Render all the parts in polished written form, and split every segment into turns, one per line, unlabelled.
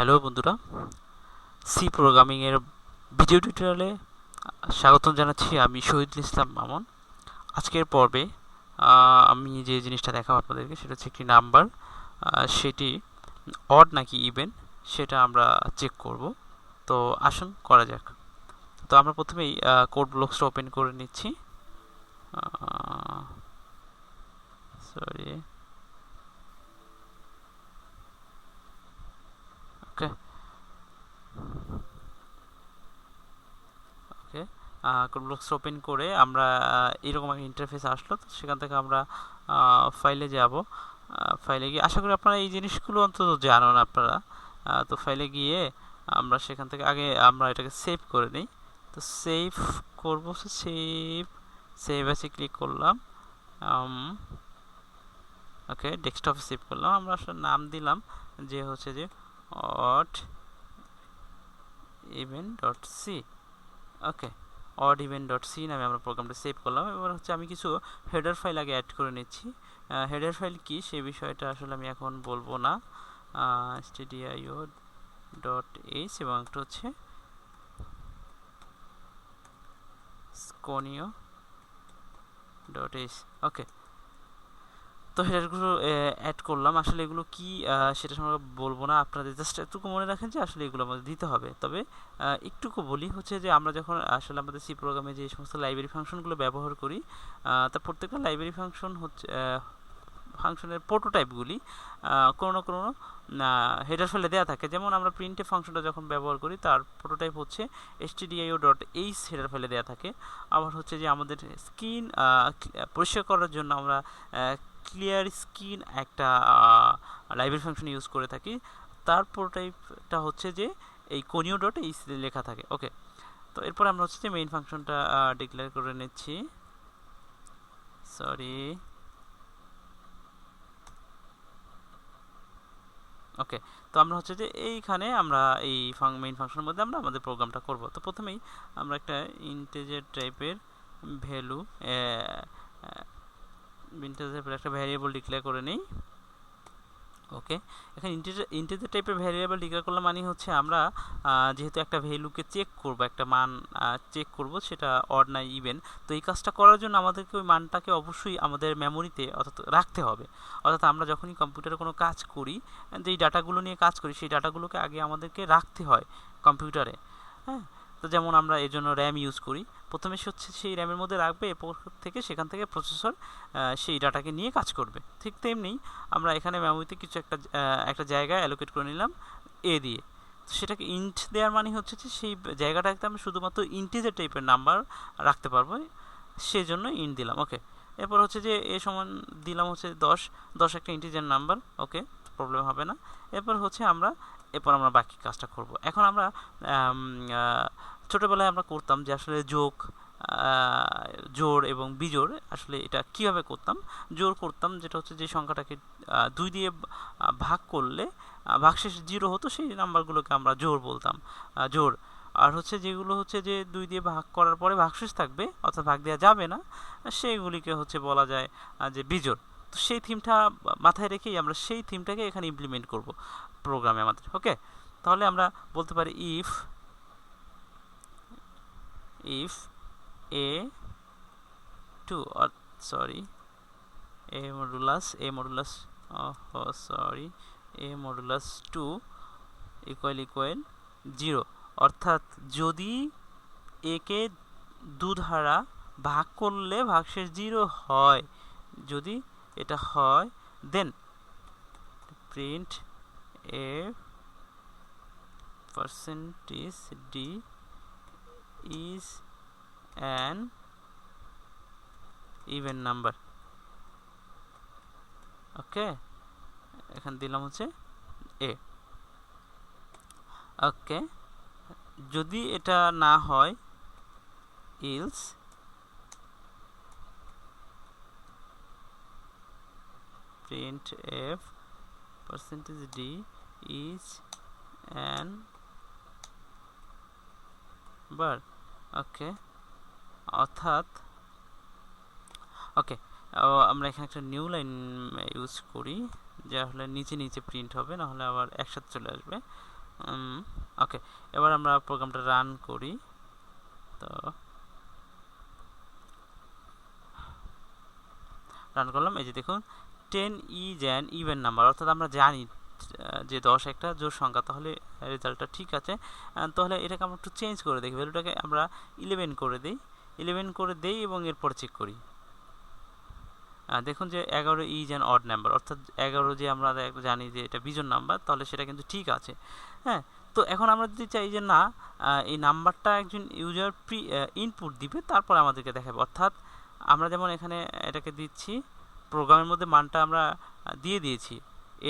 Hello বন্ধুরা, C প্রোগ্রামিংয়ের video টিউটোরিয়ালে স্বাগতম জানাচ্ছি। আমি শহীদুল ইসলাম মামুন। আজকের পর্বে আমি যে জিনিসটা দেখাবো আপনাদেরকে সেটা হচ্ছে একটি নাম্বার, সেটি অড নাকি ইভেন সেটা আমরা চেক করব। তো আসুন করা যাক। তো আমরা প্রথমেই কোড ব্লকসটা ওপেন করে নিচ্ছি। সরি, ওকে ওকে কোড ব্লকস ওপেন করে আমরা এরকম একটা ইন্টারফেস আসলো। তো সেখান থেকে আমরা ফাইলে যাব। ফাইলে গিয়ে আশা করি আপনারা এই জিনিসগুলো অন্তত জানেন আপনারা। তো ফাইলে গিয়ে আমরা সেখান থেকে আগে আমরা এটাকে সেভ করে নিই। তো সেভ করব, সেভ সেভ আছে ক্লিক করলাম। ওকে, ডেস্কটপে সেভ করলাম। আমরা আসলে নাম দিলাম যে হচ্ছে যে অড ইভেন্ট ডট সি। ওকে, অড ইভেন্ট ডট সি নামে আমরা প্রোগ্রামটা সেভ করলাম। এবার হচ্ছে আমি কিছু হেডার ফাইল আগে অ্যাড করে নিচ্ছি। হেডার ফাইল কি সেই বিষয়টা আসলে আমি এখন বলবো না। stdio ডট এইচ এবং একটা হচ্ছে sconio ডট এইচ। ওকে, তো হেডারগুলো অ্যাড করলাম। আসলে এগুলো কি সেটা সম্পর্কে বলবো না, আপনাদের জাস্ট এটুকু মনে রাখেন যে আসলে এগুলো আমাদের দিতে হবে। তবে একটুকু বলি হচ্ছে যে আমরা যখন আসলে আমাদের সি প্রোগ্রামে যে সমস্ত লাইব্রেরি ফাংশনগুলো ব্যবহার করি, তা প্রত্যেকটা লাইব্রেরি ফাংশন হচ্ছে ফাংশনের প্রোটোটাইপগুলি কোনো না কোনো হেডার ফাইলে দেওয়া থাকে। যেমন আমরা প্রিন্টে ফাংশনটা যখন ব্যবহার করি তার প্রোটোটাইপ হচ্ছে stdio ডট এইচ হেডার ফাইলে দেওয়া থাকে। আবার হচ্ছে যে আমাদের স্ক্রিন পরিষ্কার করার জন্য আমরা ক্লিয়ার স্ক্রিন একটা লাইব্রেরি ফাংশন ইউজ করে থাকি। তার প্রোটোটাইপটা হচ্ছে যে এই কোনিও ডট এইচ লেখা থাকে। ওকে, তো এরপর আমরা হচ্ছে যে মেইন ফাংশনটা ডিক্লেয়ার করে নিচ্ছি। সরি, ওকে, তো আমরা হচ্ছে যে এইখানে আমরা এই মেইন ফাংশনের মধ্যে আমরা আমাদের প্রোগ্রামটা করব। তো প্রথমেই আমরা একটা ইন্টিজার টাইপের ভ্যালু একটা ভ্যারিয়েবল ডিক্লেয়ার করে নিই। ওকে, এখানে ইন্টিজার টাইপের ভ্যারিয়েবল ডিক্লেয়ার করলাম মানে হচ্ছে আমরা যেহেতু একটা ভ্যালুকে চেক করব, একটা মান চেক করব সেটা অড না ইভেন। তো এই কাজটা করার জন্য আমাদেরকে ওই মানটাকে অবশ্যই আমাদের মেমোরিতে অর্থাৎ রাখতে হবে। অর্থাৎ আমরা যখনই কম্পিউটারে কোনো কাজ করি, যেই ডাটাগুলো নিয়ে কাজ করি সেই ডাটাগুলোকে আগে আমাদেরকে রাখতে হয় কম্পিউটারে। হ্যাঁ, তো যেমন আমরা এর জন্য র্যাম ইউজ করি। প্রথমে সে হচ্ছে সেই র্যামের মধ্যে রাখবে, এরপর থেকে সেখান থেকে প্রসেসর সেই ডাটাকে নিয়ে কাজ করবে। ঠিক তেমনি আমরা এখানে মেমোরিতে কিছু একটা জায়গায় অ্যালোকেট করে নিলাম এ দিয়ে। তো সেটাকে ইন্ট দেওয়ার মানে হচ্ছে যে সেই জায়গাটাতে আমরা শুধুমাত্র ইন্টিজার টাইপের নাম্বার রাখতে পারবো, সেই জন্য ইন্ট দিলাম। ওকে, এরপর হচ্ছে যে এ সমান দিলাম হচ্ছে 10। 10 একটা ইন্টিজার নাম্বার। ওকে, প্রবলেম হবে না। এরপর আমরা বাকি কাজটা করব। এখন আমরা ছোটোবেলায় আমরা করতাম যে আসলে জোড় এবং বিজোড় আসলে এটা কিভাবে করতাম। জোড় করতাম যেটা হচ্ছে যে সংখ্যাটাকে 2 দিয়ে ভাগ করলে ভাগশেষ 0 হতো, সেই নাম্বারগুলোকে আমরা জোড় বলতাম, জোড়। আর হচ্ছে যেগুলো হচ্ছে যে 2 দিয়ে ভাগ করার পরে ভাগশেষ থাকবে অর্থাৎ ভাগ দেওয়া যাবে না, সেইগুলিকে হচ্ছে বলা যায় যে বিজোড়। তো সেই থিমটা মাথায় রেখেই আমরা সেই থিমটাকে এখানে ইমপ্লিমেন্ট করব প্রোগ্রামে আমাদের। ওকে, তাহলে আমরা বলতে পারি if a to sorry a modulus 2 equal 0, অর্থাৎ যদি a কে 2 দ্বারা ভাগ করলে ভাগশেষ 0 হয়, যদি এটা হয় then print a percentage d is an even number. Okay, এখানে দিলাম হচ্ছে a। ওকে, যদি এটা না হয় else print f percentage d is an বার। ওকে, অর্থাৎ ওকে, আমরা এখানে একটা নিউ লাইন ইউজ করি যা হলে নিচে নিচে প্রিন্ট হবে, না হলে আবার একসাথে চলে আসবে। ওকে, এবার আমরা প্রোগ্রামটা রান করি। তো রান করলাম, এই যে দেখুন 10 ইজ অ্যান ইভেন নাম্বার, অর্থাৎ আমরা জানি যে 10 একটা জোড় সংখ্যা, তাহলে রেজাল্টটা ঠিক আছে। তাহলে এটাকে আমরা একটু চেঞ্জ করে দেখি, ভ্যালুটাকে আমরা 11 করে দিই, 11 করে দেই এবং এরপর চেক করি। দেখুন যে 11 ইজ অ্যান অড নাম্বার, অর্থাৎ 11 যে আমরা জানি যে এটা বিজোড় নাম্বার, তাহলে সেটা কিন্তু ঠিক আছে। হ্যাঁ, তো এখন আমরা যদি চাই যে না, এই নাম্বারটা একজন ইউজার ইনপুট দিবে, তারপর আমাদেরকে দেখাবে, অর্থাৎ আমরা যেমন এখানে এটাকে দিচ্ছি, প্রোগ্রামের মধ্যে মানটা আমরা দিয়ে দিয়েছি,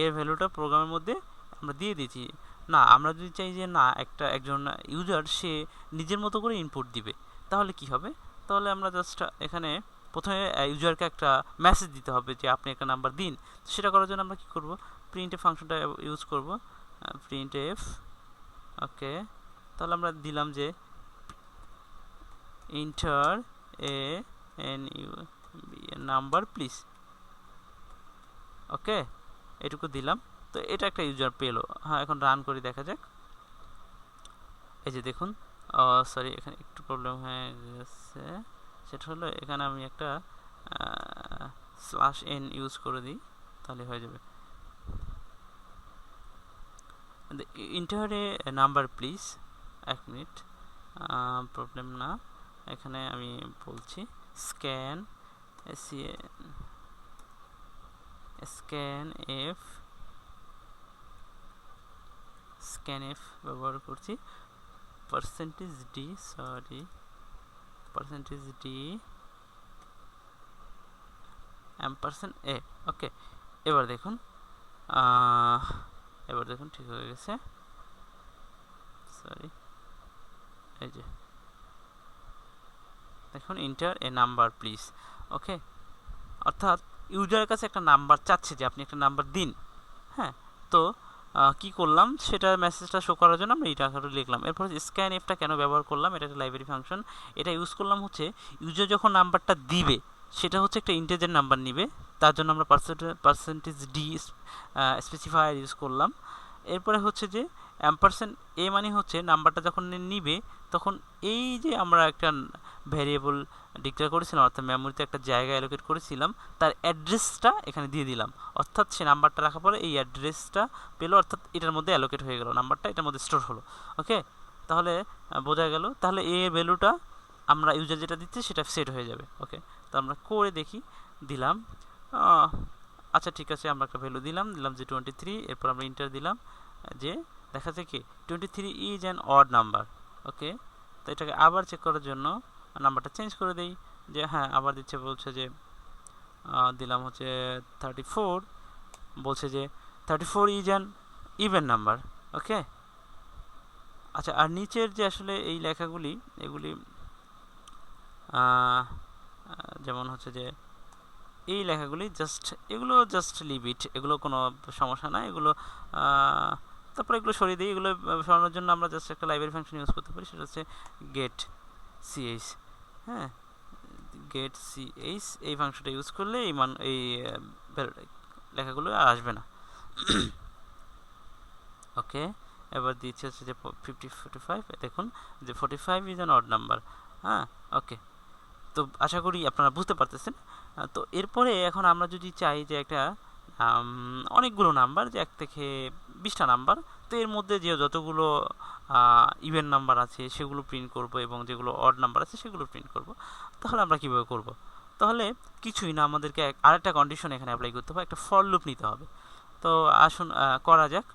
এর ভ্যালুটা প্রোগ্রামের মধ্যে আমরা দিয়ে দিয়েছি। না, আমরা যদি চাই যে না, একজন ইউজার সে নিজের মতো করে ইনপুট দিবে, তাহলে কি হবে? তাহলে আমরা জাস্ট এখানে প্রথমে ইউজারকে একটা মেসেজ দিতে হবে যে আপনি একটা নাম্বার দিন। সেটা করার জন্য আমরা কি করব, প্রিন্টএফ ফাংশনটা ইউজ করব, প্রিন্টএফ। ওকে, তাহলে আমরা দিলাম যে এন্টার এ নাম্বার প্লিজ। ওকে, এটুকু দিলাম, তো এটা একটা ইউজার পেলো। হ্যাঁ, এখন রান করে দেখা যাক। এই যে দেখুন, সরি, এখানে একটু প্রবলেম হয়ে গেছে। সেটা হলো এখানে আমি একটা /n ইউজ করে দিই, তাহলে হয়ে যাবে। Enter a number please, 1 minute, problem না, এখানে আমি বলছি স্ক্যানএফ ব্যবহার করছি, %d, সরি, %d %a। ওকে, এবার দেখুন ঠিক হয়ে গেছে। সরি, এই যে দেখুন এন্টার এ নাম্বার প্লিজ। ওকে, অর্থাৎ ইউজারের কাছে একটা নাম্বার চাচ্ছে যে আপনি একটা নাম্বার দিন। হ্যাঁ, তো কি করলাম, সেটা মেসেজটা শো করার জন্য আমরা এটা আকারে লিখলাম। এরপর স্ক্যান এফটা কেন ব্যবহার করলাম, এটা একটা লাইব্রেরি ফাংশন। এটা ইউজ করলাম হচ্ছে ইউজার যখন নাম্বারটা দিবে, সেটা হচ্ছে একটা ইন্টিজার নাম্বার নিবে, তার জন্য আমরা %d স্পেসিফায়ার ইউজ করলাম। এরপরে হচ্ছে যে %a মানে হচ্ছে নাম্বারটা যখন নিবে, তখন এই যে আমরা একটা ভ্যারিয়েবল ডিক্লেয়ার করেছিলাম, অর্থাৎ মেমোরিতে একটা জায়গা অ্যালোকেট করেছিলাম, তার অ্যাড্রেসটা এখানে দিয়ে দিলাম, অর্থাৎ সে নাম্বারটা রাখার পরে এই অ্যাড্রেসটা পেলো, অর্থাৎ এটার মধ্যে অ্যালোকেট হয়ে গেল, নাম্বারটা এটার মধ্যে স্টোর হলো। ওকে, তাহলে বোঝা গেল, তাহলে এ ভ্যালুটা আমরা ইউজার যেটা দিচ্ছি সেটা সেট হয়ে যাবে। ওকে, তো আমরা করে দেখি, দিলাম, আচ্ছা ঠিক আছে, আমরা একটা ভ্যালু দিলাম যে 23। এরপর আমরা ইন্টার দিলাম, যে দেখা যায় কি 23 ইজ অ্যান অড নাম্বার। ওকে, তো এটাকে আবার চেক করার জন্য নাম্বারটা চেঞ্জ করে দেই, যে হ্যাঁ আবার দিচ্ছে, বলছে যে দিলাম হচ্ছে 34, বলছে যে 34 ইজ অ্যান ইভেন নাম্বার। ওকে, আচ্ছা, আর নিচের যে আসলে এই লেখাগুলি, এগুলি যেমন হচ্ছে যে এই লেখাগুলি এগুলো জাস্ট লিভ ইট, এগুলো কোনো সমস্যা না, এগুলো তারপরে এগুলো সরিয়ে দিই। এগুলো সরানোর জন্য আমরা জাস্ট একটা লাইব্রেরি ফাংশন ইউজ করতে পারি, সেটা হচ্ছে গেট ch। হ্যাঁ, গেট ch, এই ফাংশনটা ইউজ করলে এই লেখাগুলো আর আসবে না। ওকে, এবার দিচ্ছে হচ্ছে যে 45, দেখুন যে 45 ইজ অ্যান অড নাম্বার। হ্যাঁ, ওকে, তো আশা করি আপনারা বুঝতে পারতেছেন। তো এরপরে এখন আমরা যদি চাই যে একটা অনেকগুলো নাম্বার, যে 1 থেকে 20টা নাম্বার, তো এর মধ্যে যে যতগুলো ইভেন নাম্বার আছে সেগুলো প্রিন্ট করব, এবং যেগুলো অড নাম্বার আছে সেগুলো প্রিন্ট করব। তাহলে আমরা কীভাবে করব? তাহলে কিছুই না, আমাদেরকে আরেকটা কন্ডিশন এখানে অ্যাপ্লাই করতে হবে, একটা ফর লুপ নিতে হবে। তো আসুন করা যাক।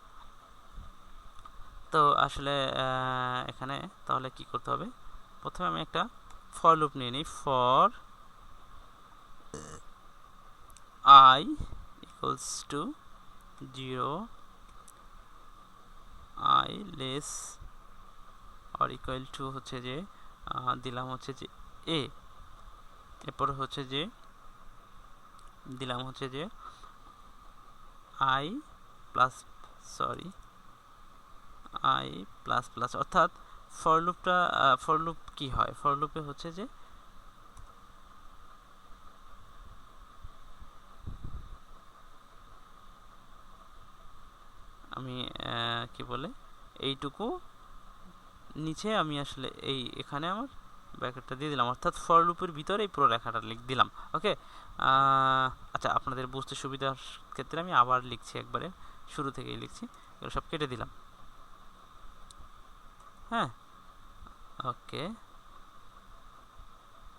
তো আসলে এখানে তাহলে কি করতে হবে, প্রথমে আমি একটা ফর লুপ নিয়ে নিই, for I equals to 0, I less or equal to হচ্ছে যে দিলাম হচ্ছে যে a, এরপর হচ্ছে যে দিলাম হচ্ছে যে I plus, sorry, I plus plus, অর্থাৎ ফর লুপ কি হয়, ফর লুপে হচ্ছে যে আমি কি বলে এইটুকু নিচে আমি আসলে এখানে আমার ব্র্যাকেটটা দিয়ে দিলাম, অর্থাৎ ফর লুপের ভিতরে এই পুরো লেখাটা দিলাম। ওকে, আচ্ছা আপনাদের বুঝতে সুবিধার ক্ষেত্রে আমি আবার লিখছি, একবারে শুরু থেকেই লিখছি, এগুলো সব কেটে দিলাম। হ্যাঁ, ওকে,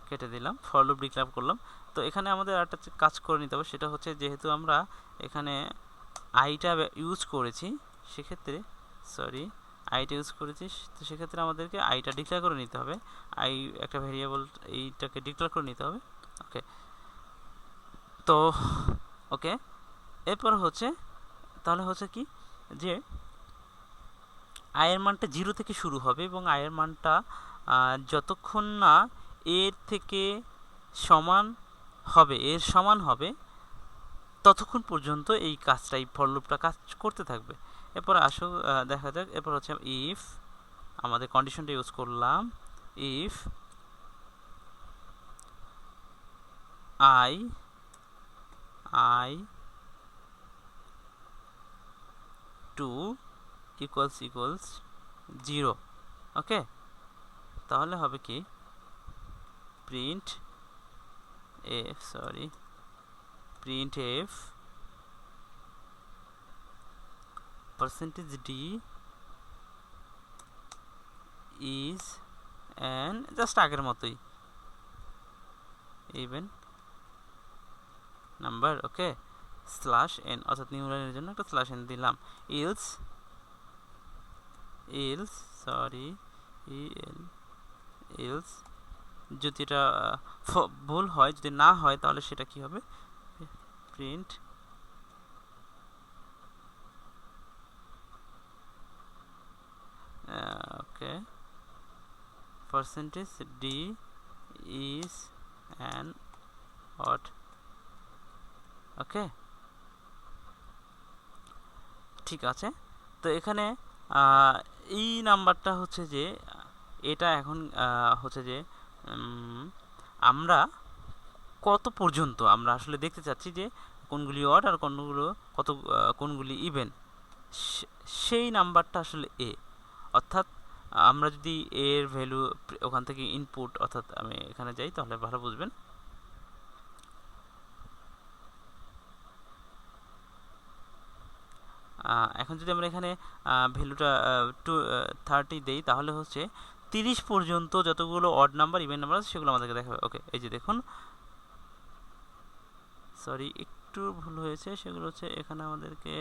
কেটে দিলাম, ফর লুপ ডিক্লেয়ার করলাম। তো এখানে আমাদের একটা কাজ করে নিতে হবে, সেটা হচ্ছে যেহেতু আমরা এখানে আইটা ইউজ করেছি, সেক্ষেত্রে আইটা ইউজ করেছি, তো সেক্ষেত্রে আমাদেরকে আইটা ডিক্লেয়ার করে নিতে হবে। আই একটা ভেরিয়েবল, এইটাকে ডিক্লেয়ার করে নিতে হবে। ওকে, তো ওকে, এরপর হচ্ছে তাহলে হচ্ছে কি যে আয়ের মানটা 0 থেকে শুরু হবে এবং আয়ের মানটা যতক্ষণ না এর থেকে সমান হবে ততক্ষণ পর্যন্ত এই কাজটা, এই ফর লুপটা কাজ করতে থাকবে। এরপর আসো দেখা যাক, এরপর হচ্ছে ইফ, আমাদের কন্ডিশনটা ইউজ করলাম, ইফ আই টু ইকুয়ালস 0। ওকে, তাহলে হবে কি print F % d is an just আগের মতোই ইভেন নাম্বার। ওকে, স্ল্যাশ n, অর্থাৎ নিউ লাইনের জন্য একটা স্ল্যাশ n দিলাম। ইলস যদি এটা ভুল হয়, যদি না হয়, তাহলে সেটা কি হবে, print okay % d is an odd। ওকে, ঠিক আছে। তো এখানে এই নাম্বারটা হচ্ছে যে এটা এখন হচ্ছে যে আমরা কত পর্যন্ত আমরা আসলে দেখতে চাচ্ছি যে কোনগুলি অড আর কোনগুলি ইভেন, সেই নাম্বারটা আসলে অর্থাৎ আমরা যদি এর ভ্যালু ওখান থেকে ইনপুট, অর্থাৎ আমি এখানে যাই তাহলে ভালো বুঝবেন। এখন যদি আমরা এখানে ভ্যালুটা 30 দেই, তাহলে হচ্ছে 30 পর্যন্ত যতগুলো অড নাম্বার ইভেন নাম্বার আছে সেগুলো আমাদেরকে দেখাবে। ওকে, এই যে দেখুন, একটু ভুল হয়েছে, সেগুলো হচ্ছে এখানে আমাদেরকে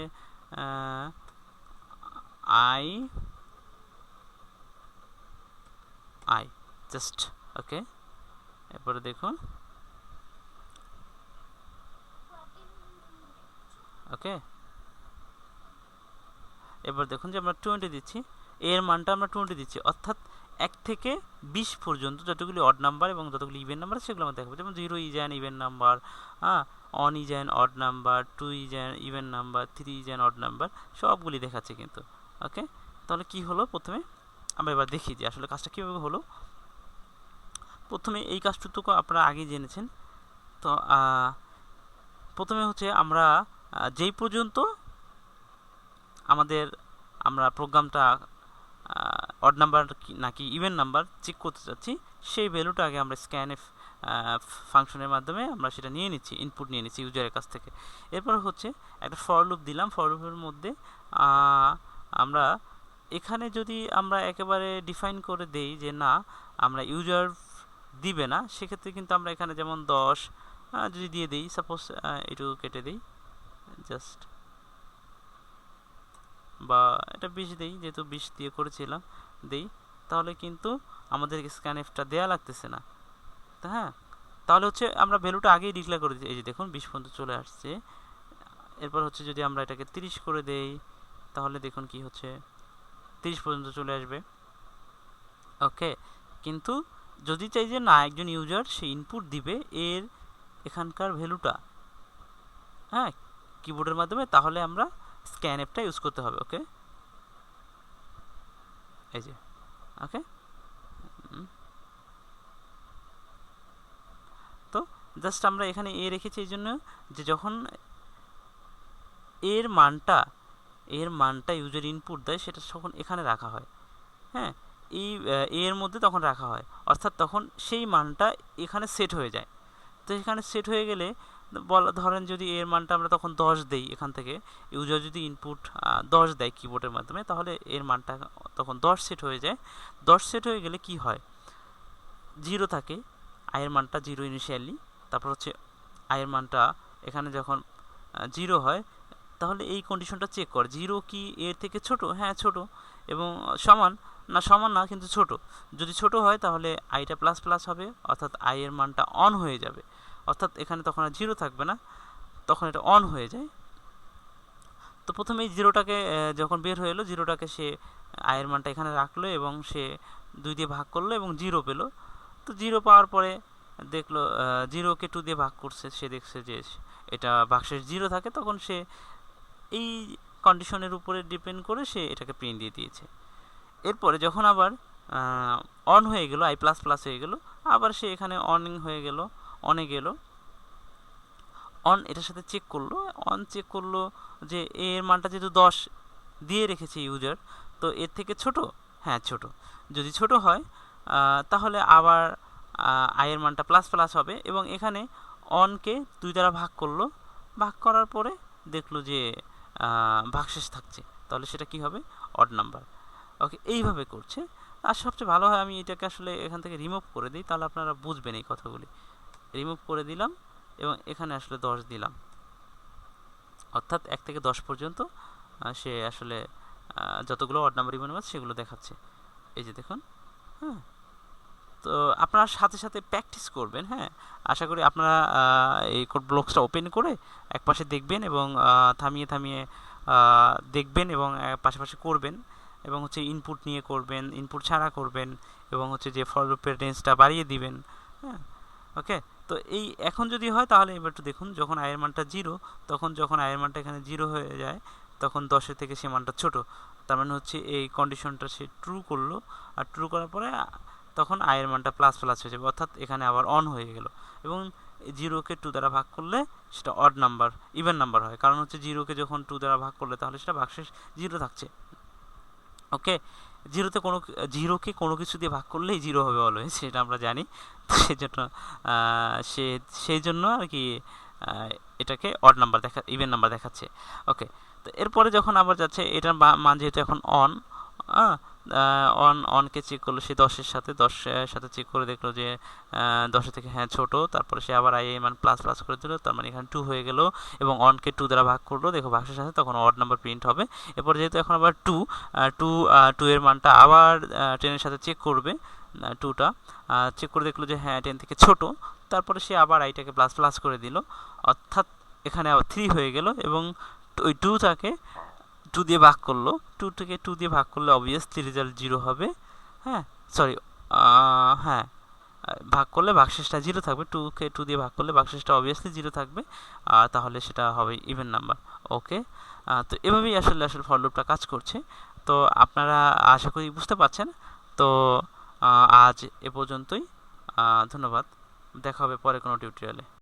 আই জাস্ট। ওকে, এরপরে দেখুন, ওকে, এবার দেখুন যে আমরা 20 দিচ্ছি, এর মানটা আমরা 20 দিচ্ছি, অর্থাৎ 1 থেকে 20 পর্যন্ত যতগুলি অড নাম্বার এবং যতগুলি ইভেন নাম্বার সেগুলো আমরা দেখাবো। যেমন 0 is an even number, 1 is an odd number, 2 is an even number, 3 is an odd number, সবগুলি দেখাচ্ছে কিন্তু। ওকে, তাহলে কি হলো, প্রথমে আমরা এবার দেখি যে আসলে কাজটা কীভাবে হলো। প্রথমে এই কাজটুকু আপনারা আগেই জেনেছেন। তো প্রথমে হচ্ছে আমরা যেই পর্যন্ত আমরা প্রোগ্রামটা অড নাম্বার নাকি ইভেন নাম্বার চেক করতে চাচ্ছি, সেই ভ্যালুটা আগে আমরা স্ক্যানএফ ফাংশনের মাধ্যমে আমরা সেটা নিয়ে নিচ্ছি, ইনপুট নিয়ে নিচ্ছি ইউজারের কাছ থেকে। এরপর হচ্ছে একটা ফর লুপ দিলাম, ফর লুপের মধ্যে আমরা এখানে যদি আমরা একেবারে ডিফাইন করে দেই যে না আমরা ইউজার দিবে না, সেক্ষেত্রে কিন্তু আমরা এখানে যেমন 10 যদি দিয়ে দিই, সাপোজ এটুকু কেটে দিই জাস্ট, বা এটা 20 দেই, যেহেতু 20 দিয়ে করেছিলাম দেই, তাহলে কিন্তু আমাদের স্ক্যানএফটা দেয়া লাগতেছে না। তো হ্যাঁ, তাহলে হচ্ছে আমরা ভ্যালুটা আগেই ডিক্লেয়ার করে দিই। এই যে দেখুন 20 পর্যন্ত চলে আসছে। এরপর হচ্ছে যদি আমরা এটাকে 30 করে দেই, তাহলে দেখুন কি হচ্ছে, 30 পর্যন্ত চলে আসবে। ওকে, কিন্তু যদি চাই যে না একজন ইউজার সে ইনপুট দিবে এর এখানকার ভ্যালুটা, হ্যাঁ, কিবোর্ডের মাধ্যমে, তাহলে আমরা স্ক্যানএফটা ইউজ করতে হবে। ওকে, এই যে, ওকে, তো জাস্ট আমরা এখানে রেখেছি এই জন্য যে যখন এর মানটা এর মানটা ইউজার ইনপুট দেয় সেটা তখন এখানে রাখা হয়। হ্যাঁ, এই এর মধ্যে তখন রাখা হয়, অর্থাৎ তখন সেই মানটা এখানে সেট হয়ে যায়। তো এখানে সেট হয়ে গেলে ধরেন যদি এর মানটা আমরা তখন 10 দেই, এখান থেকে ইউজার যদি ইনপুট 10 দেয় কিবোর্ডের মাধ্যমে, তাহলে এর মানটা তখন 10 সেট হয়ে যায়। 10 সেট হয়ে গেলে কি হয়, 0 থাকে, আয়ের মানটা 0 ইনিশিয়ালি, তারপর হচ্ছে আয়ের মানটা এখানে যখন 0 হয়, তাহলে এই কন্ডিশনটা চেক কর 0 কি এর থেকে ছোট, হ্যাঁ ছোট, এবং সমান না, সমান না কিন্তু ছোট। যদি ছোট হয় তাহলে আইটা প্লাস প্লাস হবে, অর্থাৎ আই এর মানটা অন হয়ে যাবে, অর্থাৎ এখানে তখন আর 0 থাকবে না, তখন এটা অন হয়ে যায়। তো প্রথমে এই 0টাকে যখন বের হয়ে এলো, 0টাকে সে আয়ের মানটা এখানে রাখলো এবং সে 2 দিয়ে ভাগ করলো এবং 0 পেলো। তো 0 পাওয়ার পরে দেখলো 0কে 2 দিয়ে ভাগ করছে, সে দেখছে যে এটা ভাগশেষ 0 থাকে, তখন সে এই কন্ডিশনের উপরে ডিপেন্ড করে সে এটাকে প্রিন্ট দিয়ে দিয়েছে। এরপরে যখন আবার অন হয়ে গেল, আই প্লাস প্লাস হয়ে গেল, আবার সে এখানে অনিং হয়ে গেল, অনে গেল, অন এটার সাথে চেক করলো, অন চেক করলো যে এর মানটা যেহেতু 10 দিয়ে রেখেছে ইউজার, তো এর থেকে ছোট, হ্যাঁ ছোট। যদি ছোট হয় তাহলে আবার আয়ের মানটা প্লাস প্লাস হবে, এবং এখানে অনকে 2 দ্বারা ভাগ করলো, ভাগ করার পরে দেখলো যে ভাগশেষ থাকছে, তাহলে সেটা কি হবে, অড নাম্বার। ওকে, এইভাবে করছে। আর সবচেয়ে ভালো হয় আমি এটাকে আসলে এখান থেকে রিমুভ করে দিই, তাহলে আপনারা বুঝবেন এই কথাগুলি। রিমুভ করে দিলাম এবং এখানে আসলে 10 দিলাম, অর্থাৎ 1 থেকে 10 পর্যন্ত সে আসলে যতগুলো অড নাম্বার ইভেন নাম্বার সেগুলো দেখাচ্ছে। এই যে দেখুন, হ্যাঁ। তো আপনারা সাথে সাথে প্র্যাকটিস করবেন, হ্যাঁ। আশা করি আপনারা এই কোড ব্লকসটা ওপেন করে একপাশে দেখবেন এবং থামিয়ে থামিয়ে দেখবেন এবং পাশাপাশি করবেন, এবং হচ্ছে ইনপুট নিয়ে করবেন, ইনপুট ছাড়া করবেন, এবং হচ্ছে যে ফর লুপের রেঞ্জটা বাড়িয়ে দিবেন, হ্যাঁ। ওকে, তো এই এখন যদি হয় তাহলে এবার একটু দেখুন, যখন আয়ের মানটা 0, তখন যখন আয়ের মানটা এখানে 0 হয়ে যায়, তখন 10-এর থেকে সে মানটা ছোট, তার মানে হচ্ছে এই কন্ডিশনটা সে ট্রু করলো, আর ট্রু করার পরে তখন আয়ের মানটা প্লাস প্লাস হয়ে যাবে, অর্থাৎ এখানে আবার অন হয়ে গেল, এবং 0কে 2 দ্বারা ভাগ করলে সেটা অড নাম্বার, ইভেন নাম্বার হয়, কারণ হচ্ছে 0কে যখন 2 দ্বারা ভাগ করলে তাহলে সেটা ভাগশেষ 0 থাকছে। ওকে, 0কে কোনো কিছু দিয়ে ভাগ করলেই 0 হবে অলওয়েজ, সেটা আমরা জানি। তো সেজন্য সেই জন্য আর কি এটাকে অড নাম্বার ইভেন নাম্বার দেখাচ্ছে। ওকে, তো এরপরে যখন আবার যাচ্ছে, এটার মান যেহেতু এখন অন, অনকে চেক করলো সে 10-এর সাথে চেক করে দেখলো যে 10-এর থেকে হ্যাঁ ছোট, তারপরে সে আবার আই মান প্লাস প্লাস করে দিল, তার মানে এখানে 2 হয়ে গেল, এবং অনকে 2 দ্বারা ভাগ করলো, দেখো ভাগশেষ সাথে তখন অড নাম্বার প্রিন্ট হবে। এরপর যেহেতু এখন আবার 2 এর মানটা আবার 10-এর সাথে চেক করবে, 2টা চেক করে দেখলো যে হ্যাঁ 10 থেকে ছোট, তারপরে সে আবার আইটাকে প্লাস প্লাস করে দিল, অর্থাৎ এখানে আবার 3 হয়ে গেল, এবং ওই 2টাকে 2 দিয়ে ভাগ করলো, 2 থেকে 2 দিয়ে ভাগ করলে অবভিয়াসলি রেজাল্ট 0 হবে, হ্যাঁ সরি, হ্যাঁ ভাগ করলে ভাগশেষটা 0 থাকবে, 2কে 2 দিয়ে ভাগ করলে ভাগশেষটা অবভিয়াসলি 0 থাকবে, তাহলে সেটা হবে ইভেন নাম্বার। ওকে, তো এভাবেই আসলে ফর লুপটা কাজ করছে। তো আপনারা আশা করি বুঝতে পারছেন। তো আজ এ পর্যন্তই, ধন্যবাদ, দেখা হবে পরে কোনো টিউটোরিয়ালে।